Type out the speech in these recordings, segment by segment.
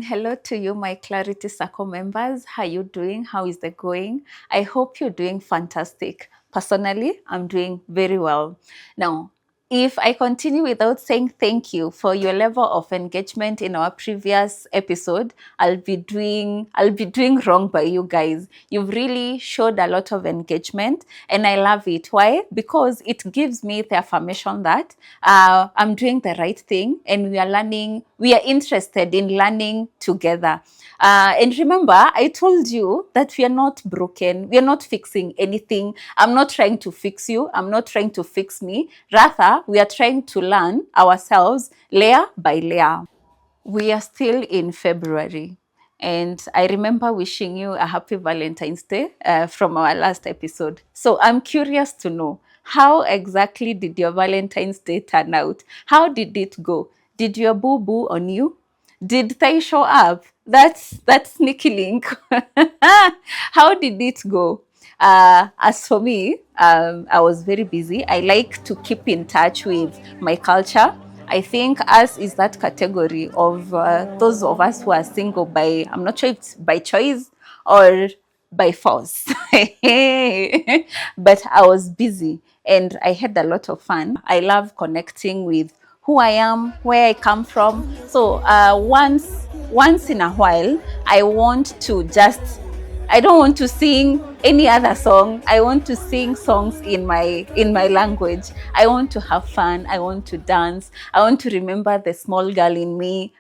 And hello to you, my Clarity Circle members. How are you doing? How is it going? I hope you're doing fantastic. Personally, I'm doing very well. Now, if I continue without saying thank you for your level of engagement in our previous episode, I'll be doing wrong by you guys. You've really showed a lot of engagement and I love it. Why? Because it gives me the affirmation that I'm doing the right thing and we are interested in learning together. And remember, I told you that we are not broken. We are not fixing anything. I'm not trying to fix you. I'm not trying to fix me. Rather, we are trying to learn ourselves layer by layer. We are still in February. And I remember wishing you a happy Valentine's Day from our last episode. So I'm curious to know, how exactly did your Valentine's Day turn out? How did it go? Did your boo-boo on you? Did they show up? That's sneaky link. How did it go? As for me, I was very busy. I like to keep in touch with my culture. I think us is that category of those of us who are single by, I'm not sure if it's by choice or by force. But I was busy and I had a lot of fun. I love connecting with who I am, where I come from. So once in a while, I don't want to sing any other song. I want to sing songs in my language. I want to have fun. I want to dance. I want to remember the small girl in me.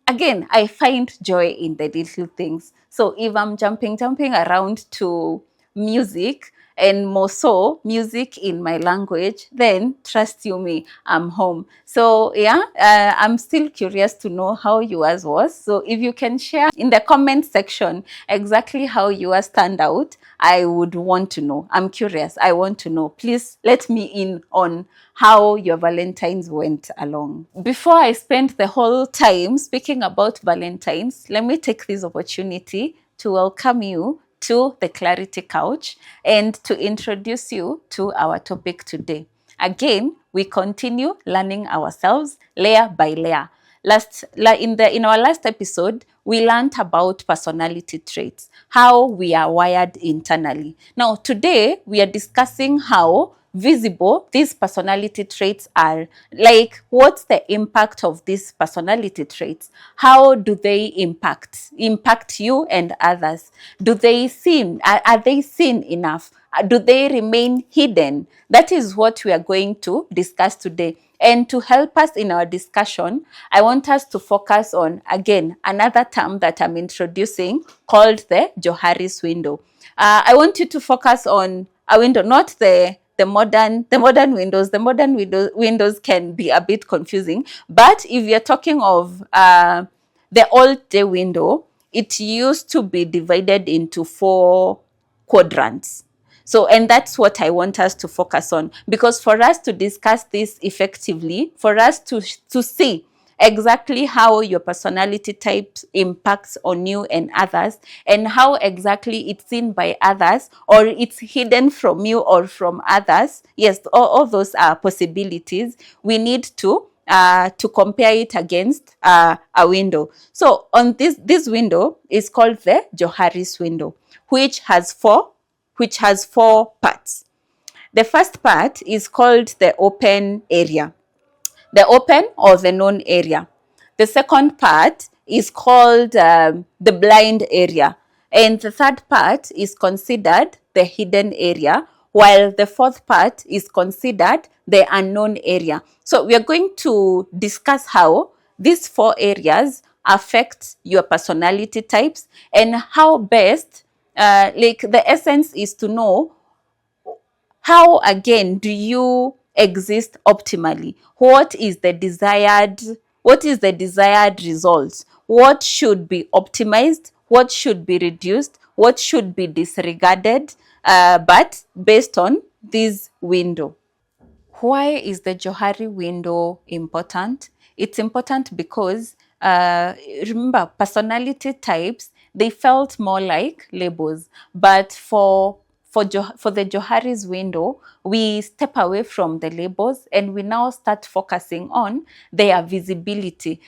Again, I find joy in the little things. So if I'm jumping around to music, and more so music in my language, then trust you me, I'm home. So yeah, I'm still curious to know how yours was. So if you can share in the comment section exactly how yours turned out, I would want to know. I'm curious. I want to know. Please let me in on how your Valentine's went along. Before I spend the whole time speaking about Valentine's, let me take this opportunity to welcome you to the Clarity Couch and to introduce you to our topic today. Again, we continue learning ourselves layer by layer. In our last episode, we learned about personality traits, how we are wired internally. Now, today we are discussing how visible these personality traits are. Like, what's the impact of these personality traits? How do they impact you and others? Are they seen enough? Do they remain hidden? That is what we are going to discuss today. And to help us in our discussion, I want us to focus on, again, another term that I'm introducing called the Johari's window. I want you to focus on a window, not the modern windows. The modern windows can be a bit confusing. But if you're talking of the old day window, it used to be divided into 4 quadrants. So, and that's what I want us to focus on, because for us to discuss this effectively, for us to see exactly how your personality type impacts on you and others, and how exactly it's seen by others, or it's hidden from you or from others. Yes, all those are possibilities. We need to compare it against a window. So on this window is called the Johari's window, which has four parts. The first part is called the open area, the open or the known area. The second part is called the blind area. And the third part is considered the hidden area, while the fourth part is considered the unknown area. So we are going to discuss how these 4 areas affect your personality types and how best, the essence is to know how, again, do you exist optimally? What is the desired result? What should be optimized? What should be reduced? What should be disregarded? But based on this window. Why is the Johari window important? It's important because, remember, personality types, they felt more like labels. But for the Johari's window, we step away from the labels and we now start focusing on their visibility.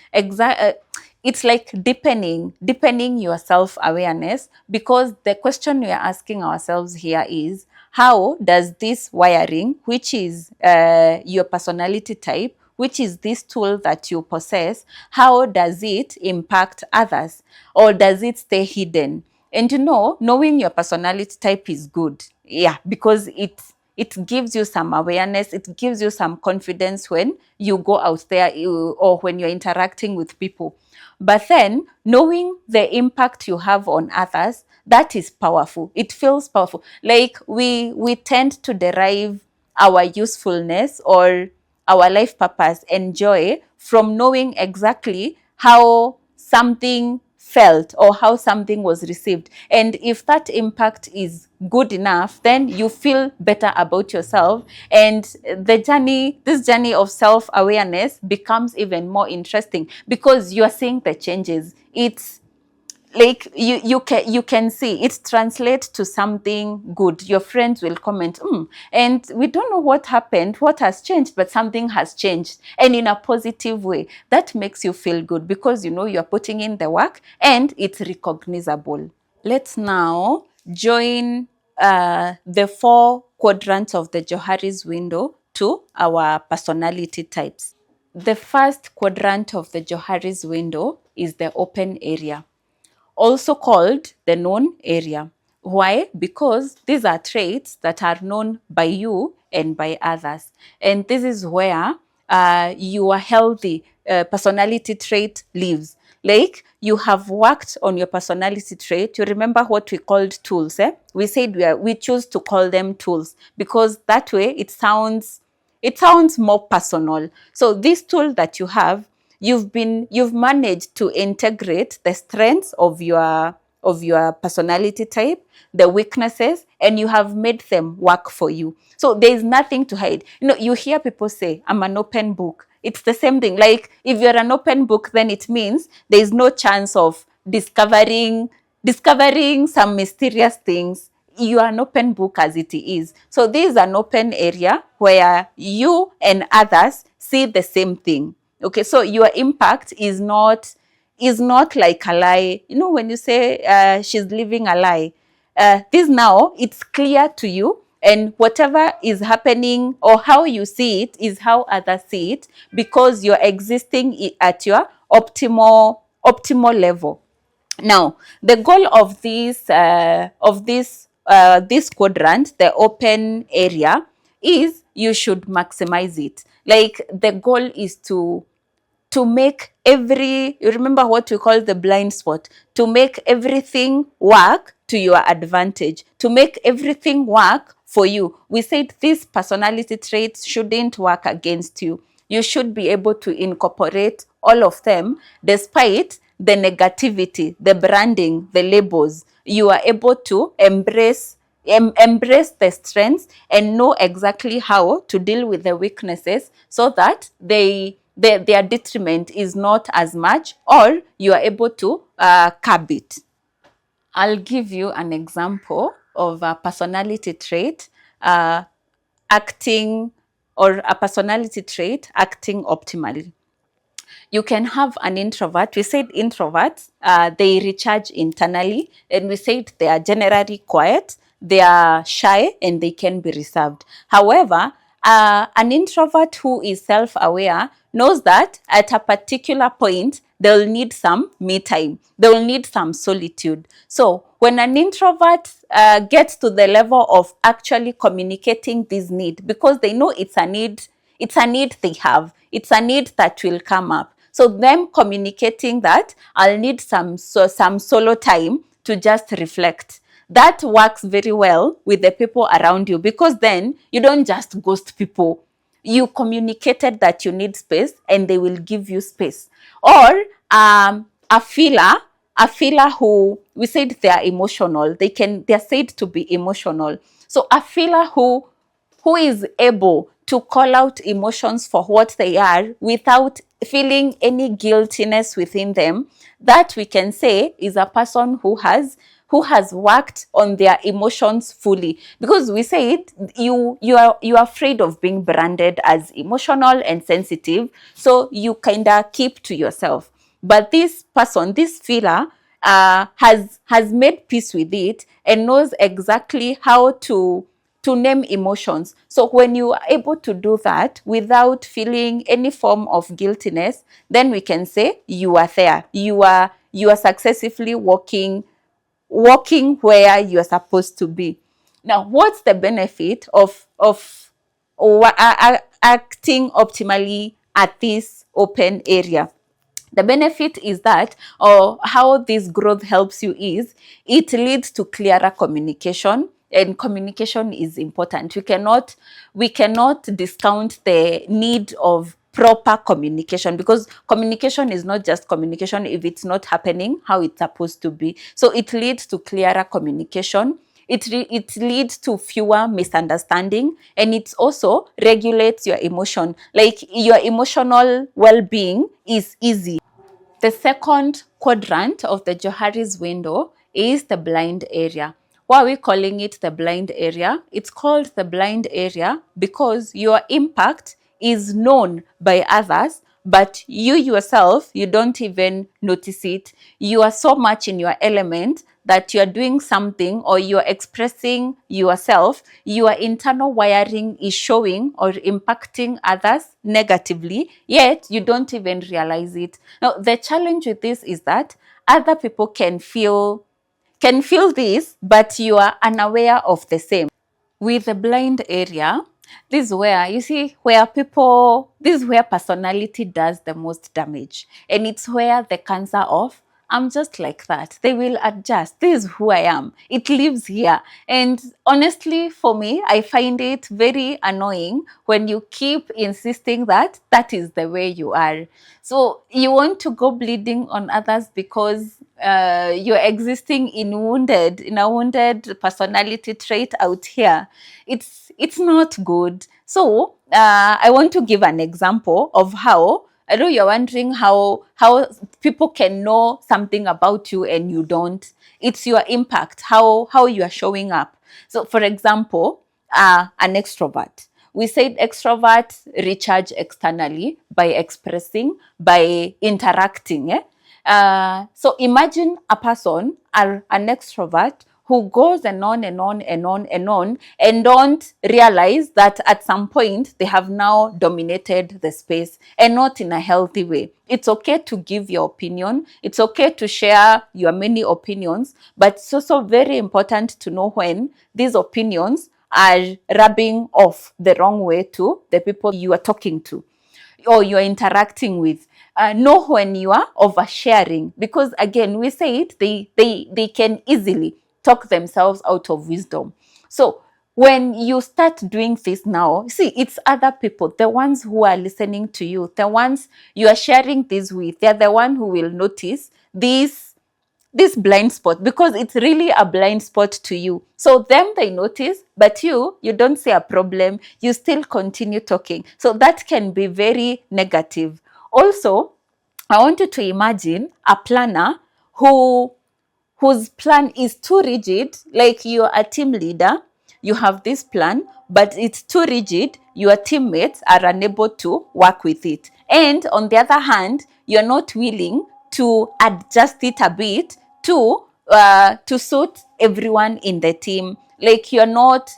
it's like deepening your self-awareness, because the question we are asking ourselves here is, how does this wiring, which is your personality type, which is this tool that you possess, how does it impact others, or does it stay hidden? And knowing your personality type is good, yeah, because it gives you some awareness, it gives you some confidence when you go out there, or when you're interacting with people. But then knowing the impact you have on others, that is powerful. It feels powerful. Like we tend to derive our usefulness or our life purpose and joy from knowing exactly how something felt or how something was received. And if that impact is good enough, then you feel better about yourself. And this journey of self-awareness becomes even more interesting, because you are seeing the changes. It's like you can see it translate to something good. Your friends will comment, and we don't know what happened, what has changed, but something has changed, and in a positive way. That makes you feel good, because you're putting in the work and it's recognizable. Let's now join the 4 quadrants of the Johari's window to our personality types. The first quadrant of the Johari's window is the open area, also called the known area. Why? Because these are traits that are known by you and by others. And this is where your healthy personality trait lives. Like, you have worked on your personality trait. You remember what we called tools, eh? We said we choose to call them tools, because that way it sounds more personal. So this tool that you have, you've managed to integrate the strengths of your personality type, the weaknesses, and you have made them work for you. So there is nothing to hide. You hear people say, I'm an open book. It's the same thing. Like, if you're an open book, then it means there is no chance of discovering some mysterious things. You are an open book as it is. So this is an open area where you and others see the same thing. Okay, so your impact is not like a lie. When you say she's living a lie, this now it's clear to you, and whatever is happening or how you see it is how others see it, because you're existing at your optimal level. Now, the goal of this quadrant, the open area, is you should maximize it. Like, the goal is to make you remember what we call the blind spot, to make everything work to your advantage, to make everything work for you. We said these personality traits shouldn't work against you. You should be able to incorporate all of them, despite the negativity, the branding, the labels. You are able to embrace the strengths and know exactly how to deal with the weaknesses, so that their detriment is not as much, or you are able to curb it. I'll give you an example of a personality trait acting or a personality trait acting optimally. You can have an introvert. We said introverts, they recharge internally, and we said they are generally quiet, they are shy, and they can be reserved. However, an introvert who is self-aware knows that at a particular point, they'll need some me time. They'll need some solitude. So when an introvert gets to the level of actually communicating this need, because they know it's a need they have, it's a need that will come up. So them communicating that I'll need some solo time to just reflect. That works very well with the people around you, because then you don't just ghost people. You communicated that you need space, and they will give you space. Or a feeler who, we said they are emotional. They're said to be emotional. So a feeler who is able to call out emotions for what they are without feeling any guiltiness within them, that we can say is a person who has worked on their emotions fully. Because we said you're afraid of being branded as emotional and sensitive, so you kind of keep to yourself. but this person, this feeler, has made peace with it and knows exactly how to name emotions. So when you are able to do that without feeling any form of guiltiness, then we can say you are there. You are successfully walking where you are supposed to be. Now, what's the benefit of acting optimally at this open area? The benefit is that, or how this growth helps you, is it leads to clearer communication, and communication is important. We cannot discount the need of proper communication, because communication is not just communication if it's not happening how it's supposed to be. So it leads to clearer communication. It leads to fewer misunderstanding, and it also regulates your emotion. Like, your emotional well-being is easy. The second quadrant of the Johari's window is the blind area. Why are we calling it the blind area? It's called the blind area because your impact is known by others, but you yourself, you don't even notice it. You are so much in your element that you're doing something, or you're expressing yourself, your internal wiring is showing or impacting others negatively, yet you don't even realize it. Now, the challenge with this is that other people can feel this, but you are unaware of the same. With the blind area, this is where you see this is where personality does the most damage, and it's where the cancer of I'm just like that, they will adjust, this is who I am, it lives here. And honestly, for me, I find it very annoying when you keep insisting that that is the way you are. So you want to go bleeding on others because you're existing in a wounded personality trait out here. It's not good. So I want to give an example of how, I know you're wondering how people can know something about you and you don't. It's your impact, how you are showing up. So for example, an extrovert. We said extroverts recharge externally by expressing, by interacting. So imagine a person, an extrovert, who goes and on and on and on and on, and don't realize that at some point they have now dominated the space, and not in a healthy way. It's okay to give your opinion. It's okay to share your many opinions, but it's also very important to know when these opinions are rubbing off the wrong way to the people you are talking to or you're interacting with. Know when you are oversharing, because again, we say it, they can easily talk themselves out of wisdom. So when you start doing this now, see, it's other people, the ones who are listening to you, the ones you are sharing this with, they're the one who will notice this blind spot, because it's really a blind spot to you. So them, they notice, but you don't see a problem, you still continue talking. So that can be very negative. Also, I want you to imagine a planner whose plan is too rigid. Like, you're a team leader, you have this plan, but it's too rigid, your teammates are unable to work with it. And on the other hand, you're not willing to adjust it a bit to suit everyone in the team. Like, you're not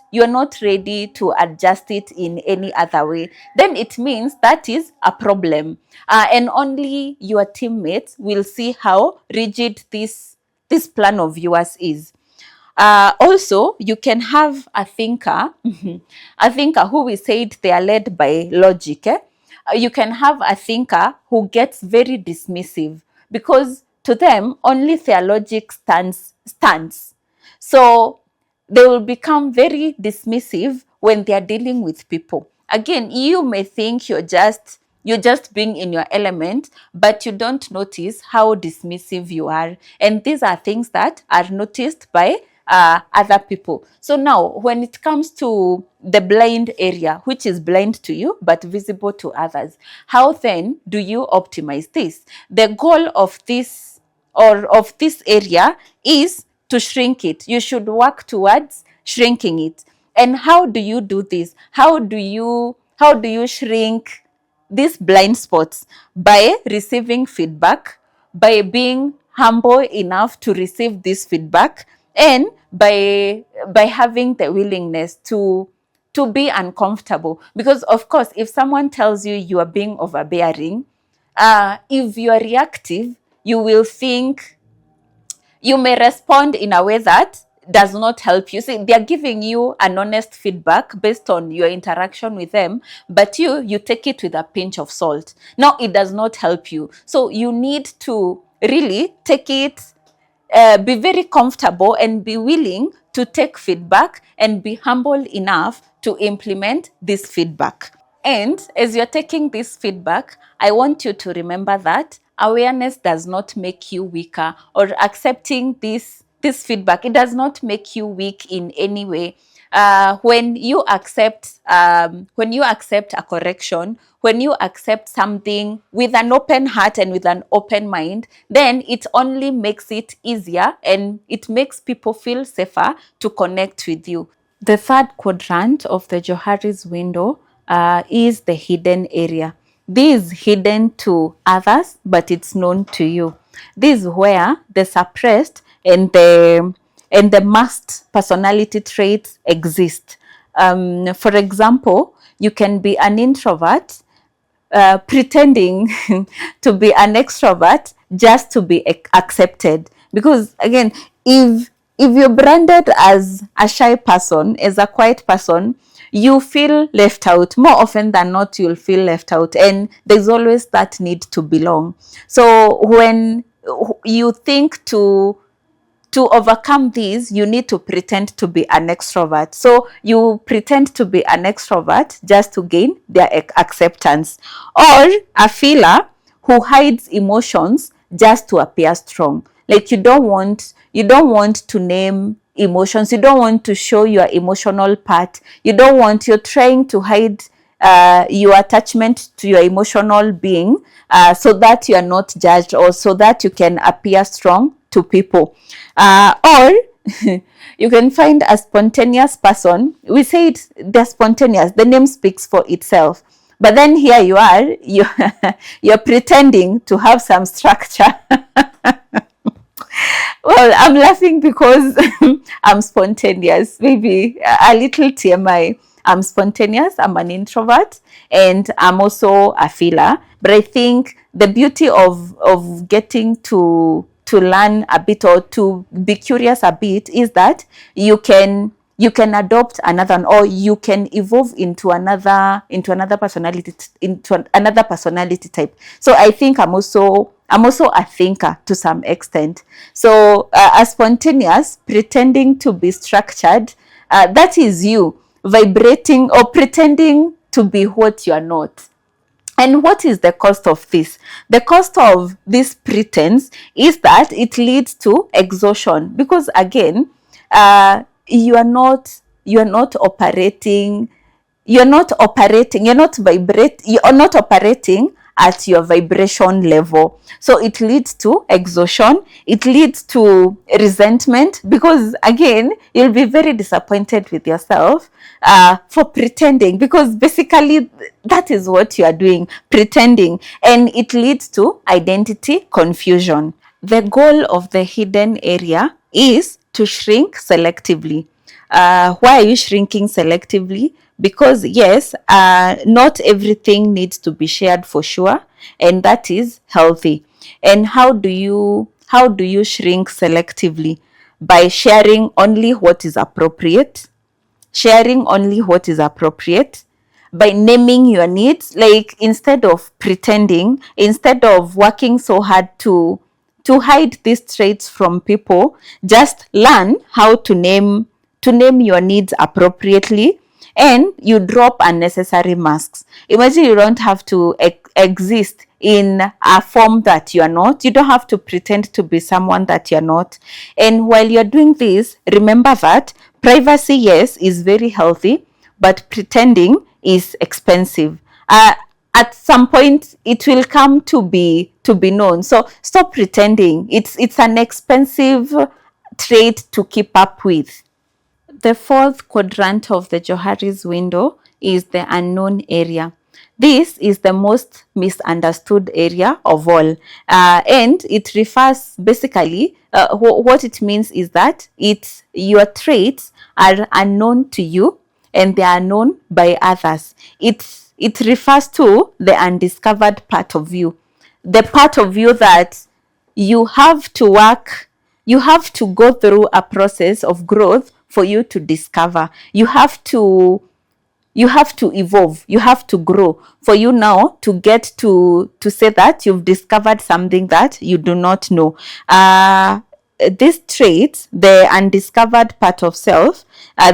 ready to adjust it in any other way. Then it means that is a problem, and only your teammates will see how rigid this plan of yours is. Also, you can have a thinker, a thinker who we said they are led by logic. You can have a thinker who gets very dismissive, because to them only their logic stands. So they will become very dismissive when they are dealing with people. Again, you may think you're just being in your element, but you don't notice how dismissive you are. And these are things that are noticed by other people. So now, when it comes to the blind area, which is blind to you but visible to others, how then do you optimize this? The goal of this area is to shrink it. You should work towards shrinking it. And how do you do this? How do you shrink these blind spots? By receiving feedback, by being humble enough to receive this feedback, and by having the willingness to be uncomfortable. Because of course, if someone tells you you are being overbearing, if you are reactive, you will think, you may respond in a way that does not help you. See, they're giving you an honest feedback based on your interaction with them, but you take it with a pinch of salt. Now, it does not help you. So you need to really take it, be very comfortable and be willing to take feedback and be humble enough to implement this feedback. And as you're taking this feedback, I want you to remember that awareness does not make you weaker, or accepting this feedback, it does not make you weak in any way. When you accept a correction, when you accept something with an open heart and with an open mind, then it only makes it easier and it makes people feel safer to connect with you. The third quadrant of the Johari's window is the hidden area. This is hidden to others, but it's known to you. This is where the suppressed and the masked personality traits exist. For example, you can be an introvert pretending to be an extrovert just to be accepted. Because again, if you're branded as a shy person, as a quiet person, you feel left out. More often than not, you'll feel left out, and there's always that need to belong. So when you think to overcome these, you need to pretend to be an extrovert. So you pretend to be an extrovert just to gain their acceptance. Or a feeler who hides emotions just to appear strong. Like you don't want to name emotions. You don't want to show your emotional part. You're trying to hide your attachment to your emotional being, so that you are not judged, or so that you can appear strong to people. Or you can find a spontaneous person. We say they're spontaneous. The name speaks for itself. But then here you are, you're pretending to have some structure. Well, I'm laughing because I'm spontaneous. Maybe a little TMI. I'm spontaneous, I'm an introvert, and I'm also a feeler. But I think the beauty of getting to learn a bit, or to be curious a bit, is that you can adopt another, or you can evolve into another personality type. So I think I'm also a thinker to some extent. So as spontaneous, pretending to be structured, that is you vibrating or pretending to be what you are not. And what is the cost of this? The cost of this pretense is that it leads to exhaustion, because again, you are not operating at your vibration level. So it leads to exhaustion, it leads to resentment, because again, you'll be very disappointed with yourself for pretending, because basically that is what you are doing, pretending, and it leads to identity confusion. The goal of the hidden area is to shrink selectively. Why are you shrinking selectively? Because yes, not everything needs to be shared for sure, and that is healthy. And how do you shrink selectively? By sharing only what is appropriate, by naming your needs. Like instead of pretending, instead of working so hard to hide these traits from people, just learn how to name your needs appropriately, and you drop unnecessary masks. Imagine you don't have to exist in a form that you are not. You don't have to pretend to be someone that you're not. And while you're doing this, remember that privacy, yes, is very healthy, but pretending is expensive. At some point, it will come to be known. So stop pretending. It's an expensive trait to keep up with. The fourth quadrant of the Johari's window is the unknown area. This is the most misunderstood area of all, and it refers basically, what it means is that your traits are unknown to you and they are known by others. It refers to the undiscovered part of you, the part of you that you have to work, you have to go through a process of growth for you to discover. You have to evolve, you have to grow for you now to get to say that you've discovered something that you do not know. These traits, the undiscovered part of self,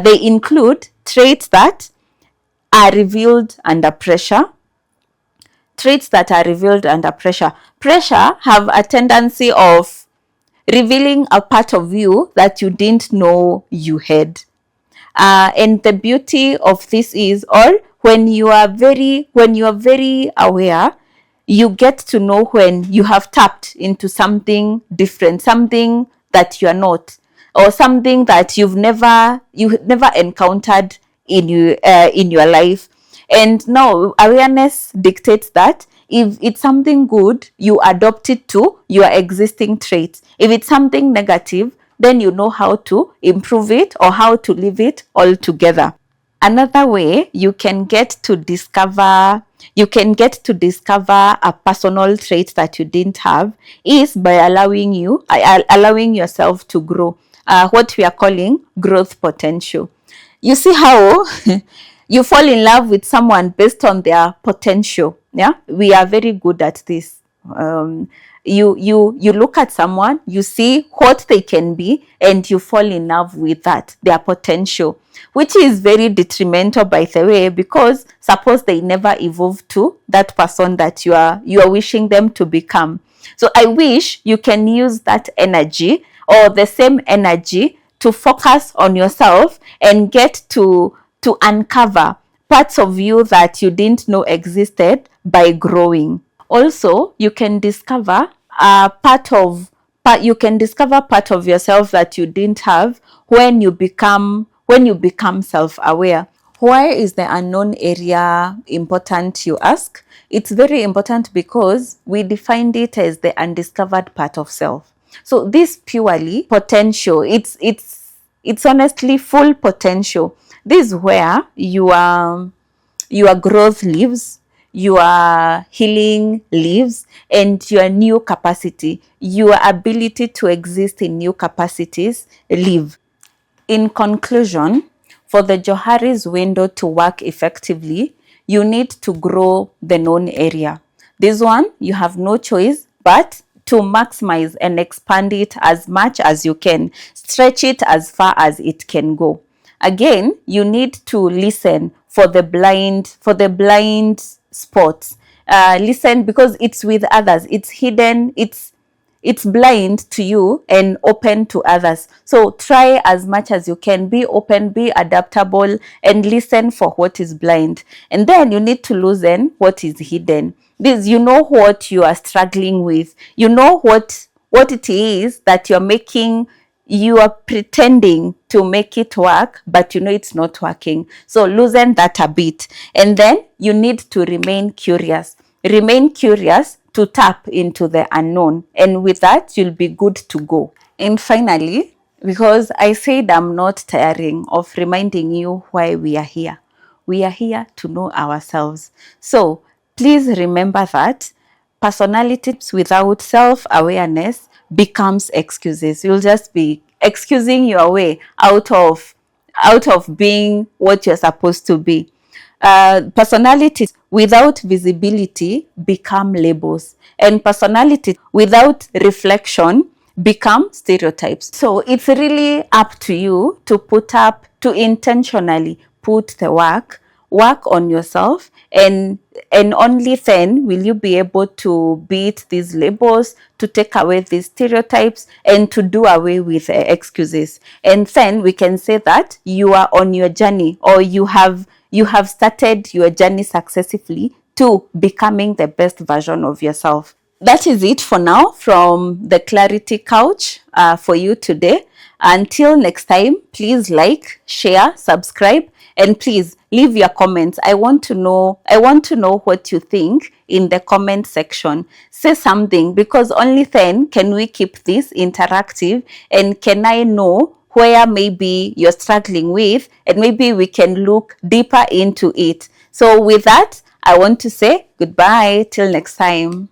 they include traits that are revealed under pressure. Traits that are revealed under pressure. Pressure have a tendency of revealing a part of you that you didn't know you had. And the beauty of this is, or when you are very aware, you get to know when you have tapped into something different, something that you are not, or something that you've never encountered in your life. And now awareness dictates that if it's something good, you adopt it to your existing traits. If it's something negative, then you know how to improve it or how to leave it altogether. Another way you can get to discover a personal trait that you didn't have is by allowing yourself to grow, what we are calling growth potential. You see how you fall in love with someone based on their potential. Yeah, we are very good at this. You look at someone, you see what they can be, and you fall in love with that, their potential, which is very detrimental, by the way, because suppose they never evolve to that person that you are wishing them to become. So I wish you can use that energy, or the same energy, to focus on yourself and get to uncover parts of you that you didn't know existed by growing. Also, you can discover part of yourself that you didn't have when you become self-aware. Why is the unknown area important, you ask? It's very important because we defined it as the undiscovered part of self. So this purely potential, it's honestly full potential. This is where your growth lives, your healing lives, and your new capacity, your ability to exist in new capacities live. In conclusion, for the Johari's window to work effectively, you need to grow the known area. This one, you have no choice but to maximize and expand it as much as you can. Stretch it as far as it can go. Again, you need to listen for the blind spots. Listen, because it's with others. It's hidden. It's blind to you and open to others. So try as much as you can. Be open, be adaptable, and listen for what is blind. And then you need to loosen what is hidden. This, you know what you are struggling with. You know what it is that you are pretending to make it work, but you know it's not working. So loosen that a bit. And then you need to remain curious. Remain curious to tap into the unknown. And with that, you'll be good to go. And finally, because I said I'm not tiring of reminding you why we are here. We are here to know ourselves. So please remember that personality without self-awareness becomes excuses. You'll just be excusing your way out of being what you're supposed to be. Personalities without visibility become labels, and personality without reflection become stereotypes. So it's really up to you to intentionally put the work on yourself, and only then will you be able to beat these labels, to take away these stereotypes, and to do away with excuses. And then we can say that you are on your journey, or you have started your journey successfully to becoming the best version of yourself. That is it for now from the Clarity Couch for you today. Until next time, please like, share, subscribe, and please leave your comments. I want to know what you think in the comment section. Say something, because only then can we keep this interactive, and can I know where maybe you're struggling with, and maybe we can look deeper into it. So with that, I want to say goodbye till next time.